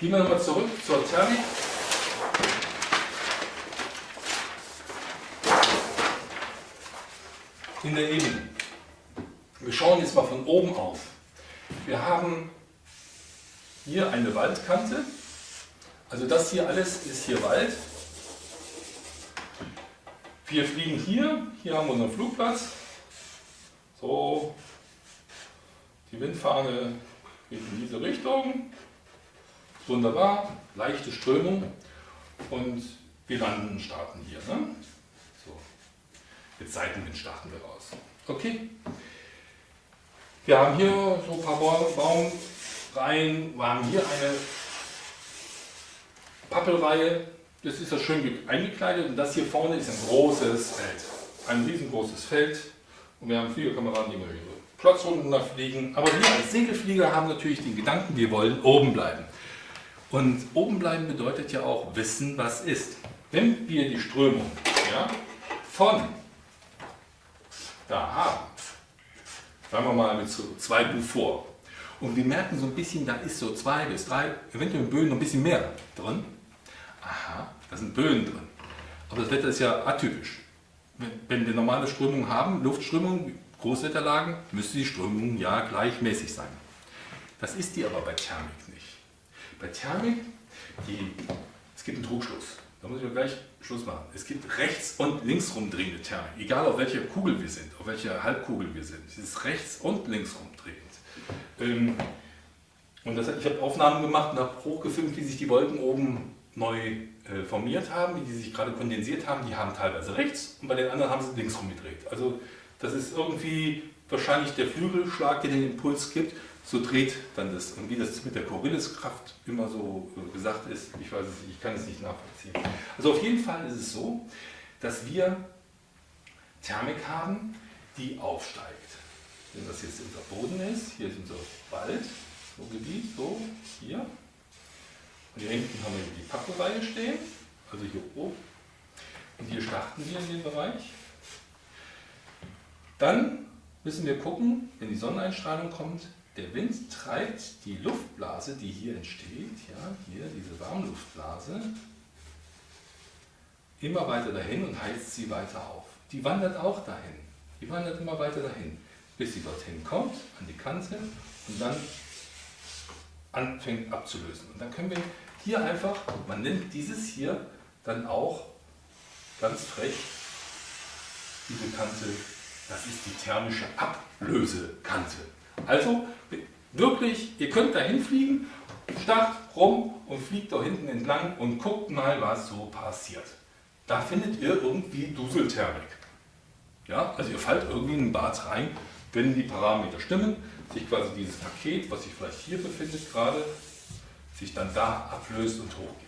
Gehen wir nochmal zurück zur Thermik. In der Ebene. Wir schauen jetzt mal von oben auf. Wir haben hier eine Waldkante. Also das hier alles ist hier Wald. Wir fliegen hier haben wir unseren Flugplatz. So, die Windfahne geht in diese Richtung. Wunderbar, leichte Strömung und wir landen und starten hier. Ne? So. Mit Seitenwind starten wir raus. Okay. Wir haben hier so ein paar Baumreihen, wir haben hier eine Pappelreihe, das ist ja schön eingekleidet und das hier vorne ist ein großes Feld. Ein riesengroßes Feld und wir haben Fliegerkameraden, die immer ihre Klotzrunden da fliegen. Aber wir als Segelflieger haben natürlich den Gedanken, wir wollen oben bleiben. Und oben bleiben bedeutet ja auch wissen, was ist. Wenn wir die Strömung von da haben, sagen wir mal mit so 2 Beaufort, und wir merken so ein bisschen, da ist so 2 bis 3, eventuell in Böen noch ein bisschen mehr drin. Aha, da sind Böen drin. Aber das Wetter ist ja atypisch. Wenn wir normale Strömungen haben, Luftströmungen, Großwetterlagen, müsste die Strömung ja gleichmäßig sein. Das ist die aber bei Thermik nicht. Bei Thermik, es gibt einen Trugschluss. Da muss ich gleich Schluss machen. Es gibt rechts- und linksrum drehende Thermik. Egal auf welcher Kugel wir sind, auf welcher Halbkugel wir sind. Es ist rechts- und linksrum drehend. Und ich habe Aufnahmen gemacht und habe hochgefilmt, wie sich die Wolken oben neu formiert haben, wie die sich gerade kondensiert haben. Die haben teilweise rechts und bei den anderen haben sie linksrum gedreht. Also das ist irgendwie wahrscheinlich der Flügelschlag, der den Impuls gibt. So dreht dann das. Und wie das mit der Corioliskraft immer so gesagt ist, ich weiß es nicht, ich kann es nicht nachvollziehen. Also auf jeden Fall ist es so, dass wir Thermik haben, die aufsteigt. Wenn das jetzt unser Boden ist, hier ist unser Wald, so Gebiet, so, hier. Und hier hinten haben wir die Pappelreihe stehen, also hier oben. Und hier starten wir in den Bereich. Dann müssen wir gucken, wenn die Sonneneinstrahlung kommt, der Wind treibt die Luftblase, die hier entsteht, hier diese Warmluftblase, immer weiter dahin und heizt sie weiter auf. Die wandert auch dahin. Die wandert immer weiter dahin, bis sie dorthin kommt, an die Kante und dann anfängt abzulösen. Und dann können wir hier einfach, man nennt dieses hier dann auch ganz frech, diese Kante, das ist die thermische Ablösekante. Also wirklich, ihr könnt dahin fliegen, Start, rum und fliegt da hinten entlang und guckt mal, was so passiert. Da findet ihr irgendwie Duselthermik. Ja, also ihr fallt irgendwie in ein Bad rein, wenn die Parameter stimmen, sich quasi dieses Paket, was sich vielleicht hier befindet gerade, sich dann da ablöst und hochgeht.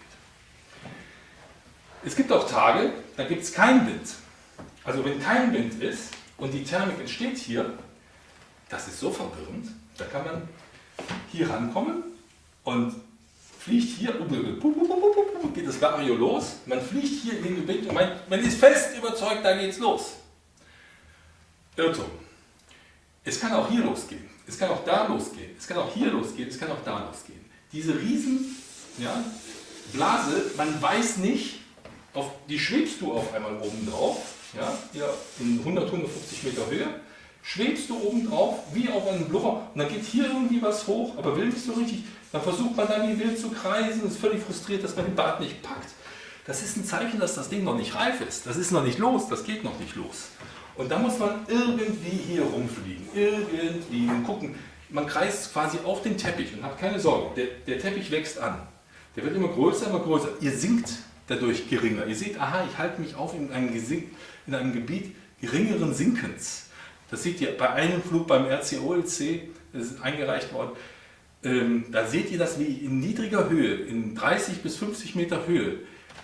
Es gibt auch Tage, da gibt es keinen Wind. Also wenn kein Wind ist und die Thermik entsteht hier, das ist so verwirrend, da kann man hier rankommen und fliegt hier, geht das Vario los, man fliegt hier in den Gebiet und man ist fest überzeugt, da geht's los. Irrtum. Es kann auch hier losgehen, es kann auch da losgehen, es kann auch hier losgehen, es kann auch da losgehen. Diese riesen Blase, man weiß nicht, die schwebst du auf einmal oben drauf, hier in 100, 150 Meter Höhe, schwebst du oben drauf, wie auf einem Blubber, und dann geht hier irgendwie was hoch, aber will nicht so richtig, dann versucht man dann wie wild zu kreisen und ist völlig frustriert, dass man den Bart nicht packt. Das ist ein Zeichen, dass das Ding noch nicht reif ist, das ist noch nicht los, das geht noch nicht los. Und da muss man irgendwie hier rumfliegen, irgendwie und gucken, man kreist quasi auf den Teppich und hat keine Sorge, der Teppich wächst an, der wird immer größer, ihr sinkt dadurch geringer, ihr seht, aha, ich halte mich auf in einem Gebiet geringeren Sinkens. Das seht ihr bei einem Flug beim RCOLC, das ist eingereicht worden, da seht ihr das, wie ich in niedriger Höhe, in 30 bis 50 Meter Höhe,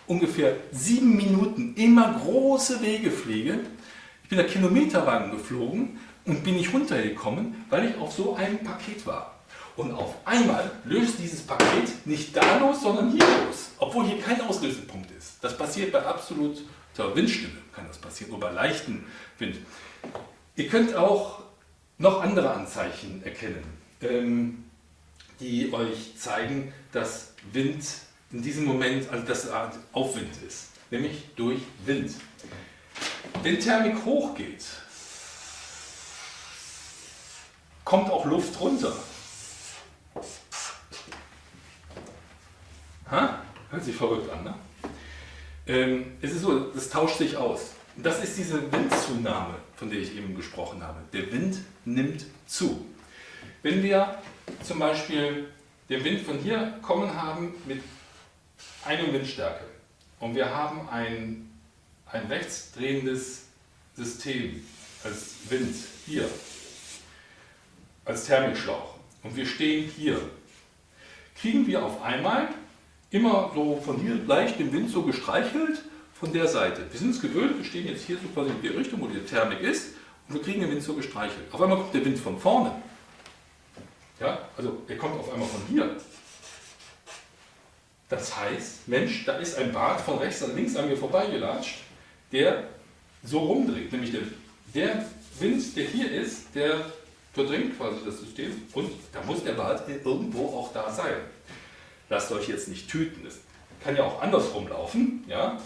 ungefähr 7 Minuten immer große Wege fliege. Ich bin da Kilometerwagen geflogen und bin nicht runtergekommen, weil ich auf so einem Paket war. Und auf einmal löst dieses Paket nicht da los, sondern hier los, obwohl hier kein Auslösepunkt ist. Das passiert bei absoluter Windstille, kann das passieren, nur bei leichtem Wind. Ihr könnt auch noch andere Anzeichen erkennen. die euch zeigen, dass Wind in diesem Moment, also dass Aufwind ist, nämlich durch Wind. Wenn Thermik hochgeht, kommt auch Luft runter. Hört sich verrückt an, ne? Es ist so, das tauscht sich aus. Das ist diese Windzunahme, von der ich eben gesprochen habe. Der Wind nimmt zu. Wenn wir zum Beispiel den Wind von hier kommen haben mit einer Windstärke und wir haben ein rechtsdrehendes System als Wind hier, als Thermikschlauch und wir stehen hier, kriegen wir auf einmal immer so von hier leicht den Wind so gestreichelt von der Seite. Wir sind es gewöhnt, wir stehen jetzt hier so quasi in die Richtung, wo die Thermik ist und wir kriegen den Wind so gestreichelt. Auf einmal kommt der Wind von vorne. Ja, also er kommt auf einmal von hier. Das heißt, Mensch, da ist ein Bart von rechts nach links an mir vorbeigelatscht, der so rumdreht. Nämlich der Wind, der hier ist, der verdrängt quasi das System und da muss der Bart irgendwo auch da sein. Lasst euch jetzt nicht tüten. Es kann ja auch andersrum laufen. Ja?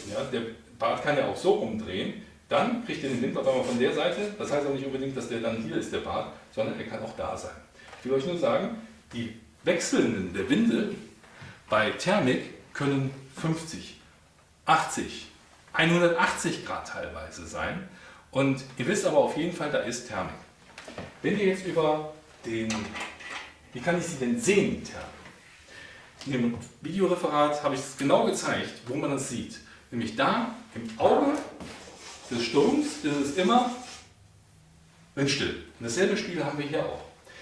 Ja, der Bart kann ja auch so umdrehen. Dann kriegt ihr den Wind auf einmal von der Seite. Das heißt auch nicht unbedingt, dass der dann hier ist, der Bart, sondern er kann auch da sein. Ich will euch nur sagen, die Wechselnden der Winde bei Thermik können 50, 80, 180 Grad teilweise sein. Und ihr wisst aber auf jeden Fall, da ist Thermik. Wenn ihr jetzt über den, wie kann ich sie denn sehen, die Thermik? In dem Videoreferat habe ich es genau gezeigt, wo man das sieht. Nämlich da im Auge des Sturms ist es immer windstill. Und dasselbe Spiel haben wir hier auch.